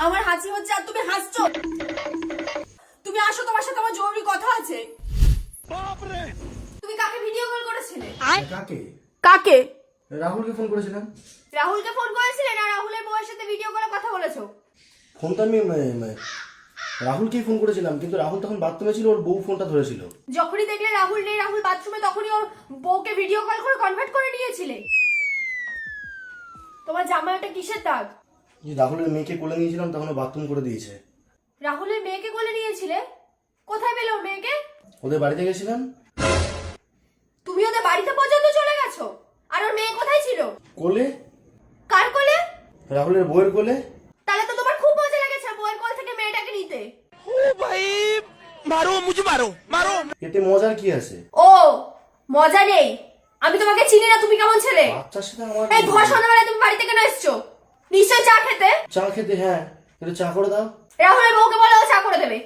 আমার হাসি হচ্ছে আর তুমি হাসছো। তুমি আসো, তোমার সাথে আমার জরুরি কথা আছে। তুমি কাকে ভিডিও কল করেছিলে? কাকে? কাকে? রাহুলকে ফোন করেছিলাম। রাহুলকে ফোন করেছিলে না রাহুলের বউয়ের সাথে ভিডিও কলে কথা বলেছো? ফোন তো আমি রাহুলকেই ফোন করেছিলাম, কিন্তু রাহুল তখন বাথরুমে ছিল, ওর বউ ফোনটা ধরেছিল। যখনই দেখলে রাহুল নেই, রাহুল বাথরুমে, তখনই ওর বউকে ভিডিও কল করে কনভার্ট করে নিয়েছিলে। তোমার জামায় ওটা কিসের দাগ? যে রাহুলের মেয়েকে কোলে নিয়েছিলাম তখন ও বাথরুম করে দিয়েছে। রাহুলের মেয়েকে কোলে নিয়েছিলে? কোথায় পেলে ওর মেয়েকে? ওদের বাড়িতে গেছিলাম। তুমি ওদের বাড়িতে পর্যন্ত চলে গেছো? আর ওর মেয়ে কোথায় ছিল? কোলে। কার কোলে? রাহুলের বউয়ের কোলে। তাহলে তো তোমার খুব মজা লেগেছে বউয়ের কোল থেকে মেয়েটাকে নিতে। ও ভাই মারো, মুঝে মারো মারো। এতে মজার কি আছে? ও মজা নেই? আমি তোমাকে চিনি না, তুমি কেমন ছেলে? বাচ্চার সাথে আমার এই ভর সন্ধ্যাবেলায় তুমি বাড়িতে কেন এসছো? নিশ্চয় চা খেতে। চা খেতে? হ্যাঁ, একটু চা করে দাও। রাহুলের বউকে বলো ও চা করে দেবে।